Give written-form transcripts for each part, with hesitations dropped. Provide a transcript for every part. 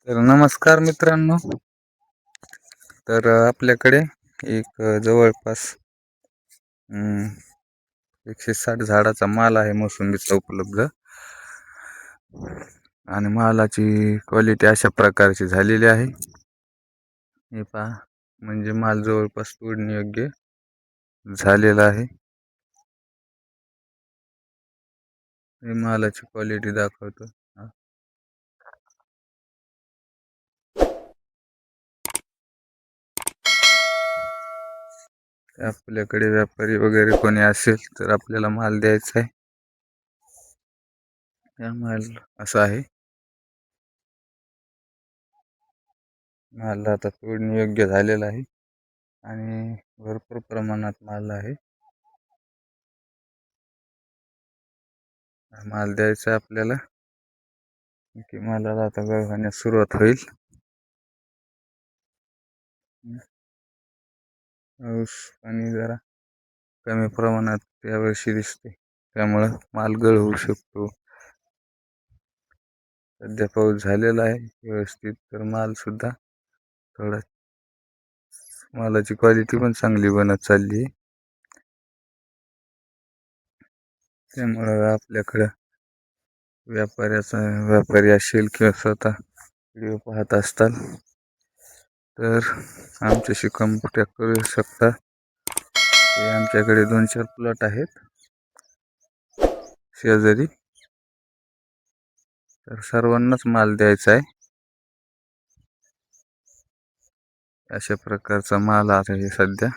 तर नमस्कार मित्रांनो. आपल्याकडे एक जवळपास 160 झाडाचा माल आहे मोसंबीचा उपलब्ध. आणि मालाची क्वालिटी अशा प्रकारची झालेली आहे. हे पहा, म्हणजे माल जवळपास तोडणी योग्य झालेला आहे. हे मालाची क्वालिटी दाखवतो. आपल्याकडे व्यापारी वगैरे कोणी असेल तर आपल्याला माल द्यायचा आहे. हा माल असा आहे. माल आता तोडणी योग्य झालेला आहे आणि भरपूर प्रमाणात माल आहे. माल द्यायचा आपल्याला की मालाला आता गळण्यास सुरुवात होईल. पाऊस पाणी जरा कमी प्रमाणात यावर्षी दिसते, त्यामुळं माल गळ होऊ शकतो. सध्या पाऊस झालेला आहे व्यवस्थित, तर माल सुद्धा थोडा मालाची क्वालिटी पण चांगली बनत चालली आहे. त्यामुळं आपल्याकडं व्यापारी असेल किंवा स्वतः व्हिडिओ पाहत असताल तर आमच्याशी कॉन्टॅक्ट करू शकता. आमच्याकडे 2-4 प्लॉट आहेत शेजारी, तर सर्वांनाच माल द्यायचा आहे. अशा प्रकारचा माल आहे सध्या.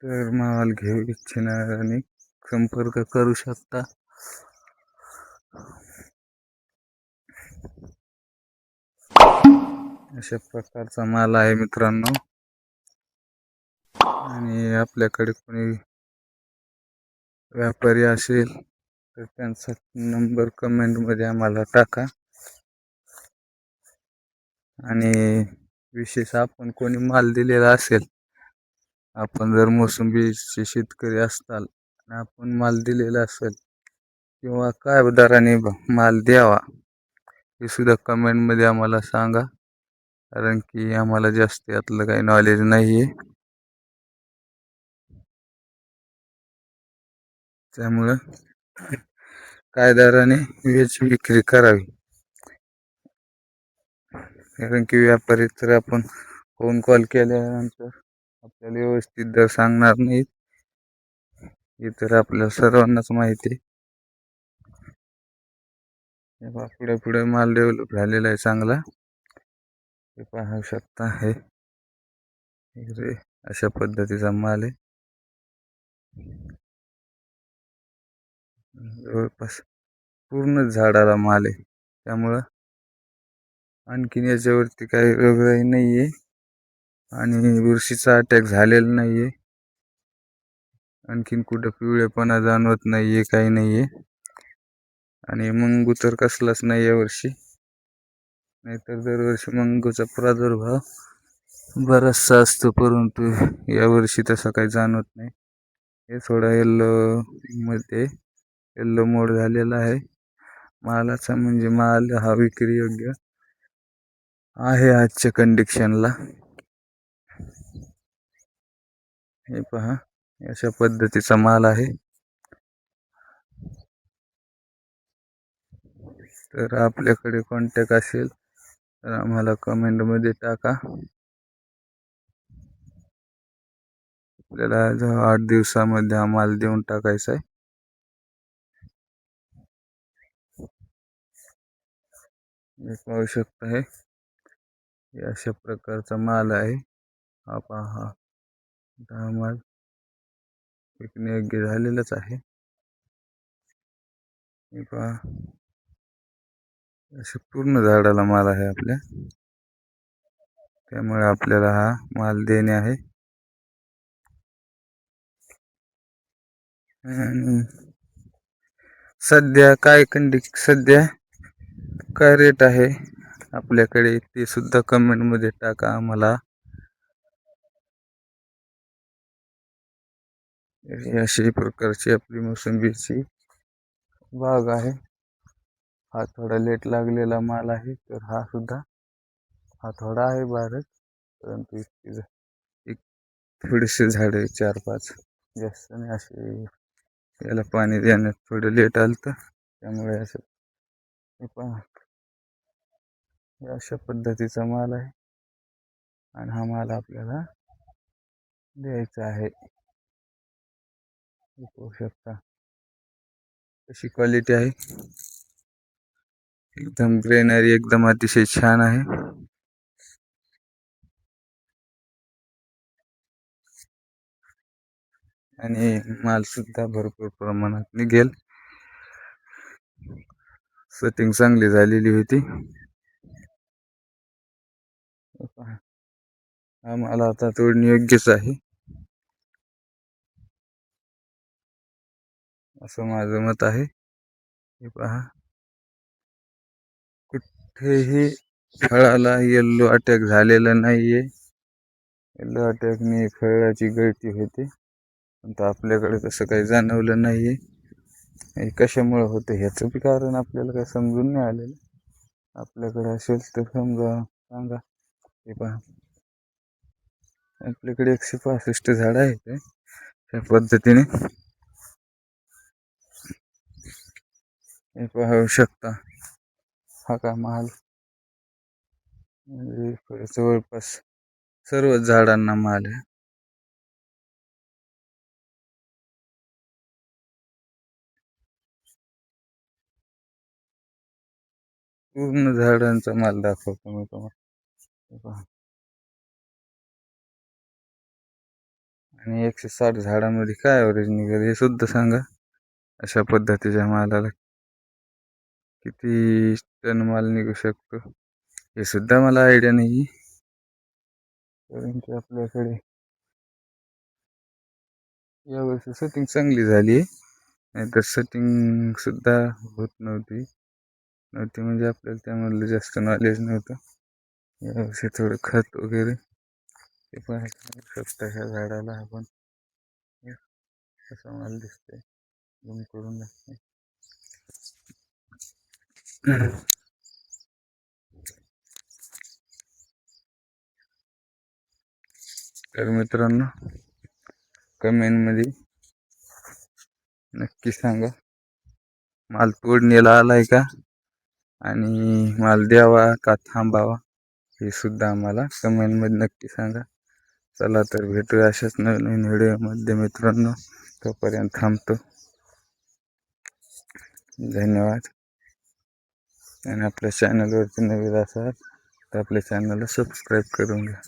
तर माल घेऊ इच्छिणाऱ्यांनी संपर्क करू शकता. अशा प्रकारचा माल आहे मित्रांनो. आणि आपल्याकडे कोणी व्यापारी असेल तर त्यांचा नंबर कमेंटमध्ये आम्हाला टाका. आणि विशेष आपण कोणी माल दिलेला असेल, आपण जर मोसंबीचे शेतकरी असताल आणि आपण माल दिलेला असेल किंवा काय दराने माल द्यावा हे सुद्धा कमेंटमध्ये आम्हाला सांगा, कारण की आम्हाला जास्त यातलं काही नॉलेज नाही आहे. त्यामुळं काय दराने याची विक्री करावी, कारण की व्यापारी तर आपण फोन कॉल केल्यानंतर आपल्याला व्यवस्थित दर सांगणार नाहीत. हे तर आपल्या सर्वांनाच माहिती आहे. पुढे पुढे माल डेव्हलप झालेला आहे चांगला, हे पाहू शकता. हे अशा पद्धतीचा माल आहे. जवळपास पूर्ण झाडाला माल आहे, त्यामुळं आणखीन याच्यावरती काही रोगराई नाहीये आणि बुरशीचा अटॅक झालेला नाहीये. आणखीन कुठं पिवळेपणा जाणवत नाहीये, काही नाहीये. आणि मंगू तर कसलाच नाही यावर्षी, नाहीतर दरवर्षी मंगूचा प्रादुर्भाव बराचसा असतो, परंतु यावर्षी तसं काही जाणवत नाही. हे थोडा येल्लो मोड झालेला आहे मालाचा, म्हणजे माल हा विक्री योग्य आहे आजच्या कंडिशनला. हे पहा, अशा पद्धतीचा माल आहे. तर आपल्याकडे कॉन्टॅक्ट असेल तर आम्हाला कमेंटमध्ये टाका. आपल्याला 8 दिवसामध्ये हा माल देऊन टाकायचा आहे. पाहू शकता, हे अशा प्रकारचा माल आहे. हा पहा, हा माल विकणे योग्य झालेलाच आहे. हे पहा, असे पूर्ण झाडाला माल आहे आपल्या, त्यामुळे आपल्याला हा माल देणे आहे. आणि सध्या काय रेट आहे आपल्याकडे ते सुद्धा कमेंटमध्ये टाका आम्हाला. अशाही प्रकारची आपली मोसंबीची बाग आहे. हा थोडा लेट लागलेला माल आहे, तर हा थोडा आहे बारच, परंतु एक थोडेसे झाडे 4-5 जास्त नाही. असे याला पाणी देण्यात थोडं लेट आलं तर त्यामुळे असं हे पहा, हे अशा पद्धतीचा माल आहे आणि हा माल आपल्याला द्यायचा आहे. पाहू शकता कशी क्वालिटी आहे. एकदम ग्रेनरी एकदम अतिशय छान आहे. आणि माल सुद्धा भरपूर प्रमाणात निघेल. सेटिंग चांगली झालेली होती. हा माल आता तोडणी योग्यच आहे असं माझं मत आहे. हे पहा, कुठेही फळाला येल्लो अटॅक झालेला नाहीये. येल्लो अटॅकने फळाची गळती होते, पण आपल्याकडे तसं काही जाणवलं नाहीये. हे कशामुळे होतं ह्याचं बी कारण आपल्याला काही समजून नाही आलेलं. आपल्याकडे असेल तर सांगा. हे पहा, आपल्याकडे 165 झाड आहेत त्या पद्धतीने. हे पाहू शकता, हा का माल म्हणजे जवळपास सर्व झाडांना माल आहे. पूर्ण झाडांचा माल दाखवतो मी तुम्हाला. हे पहा, आणि 160 झाडांमध्ये काय ॲव्हरेज निघेल हे सुद्धा सांगा. अशा पद्धतीच्या मालाला किती टन माल निघू शकतो हे सुद्धा मला आयडिया नाही. कारण की आपल्याकडे यावर्षी सेटिंग चांगली झाली आहे, नाहीतर सेटिंग सुद्धा होत नव्हती म्हणजे आपल्याला त्यामधलं जास्त नॉलेज नव्हतं. यावर्षी थोडं खत वगैरे ते पाहायला शकता. ह्या झाडाला आपण कसा माल दिसतोय झूम करून दाखवतो. तर मित्रांनो, कमेंटमध्ये नक्की सांगा माल तोडणीला आलाय का, आणि माल द्यावा का थांबावा हे सुद्धा आम्हाला कमेंटमध्ये नक्की सांगा. चला तर भेटूया अशाच नवीन व्हिडिओमध्ये मित्रांनो. तोपर्यंत थांबतो. धन्यवाद. आणि आपल्या चॅनलवरती नवीन असाल तर आपल्या चॅनलला सबस्क्राईब करून घ्या.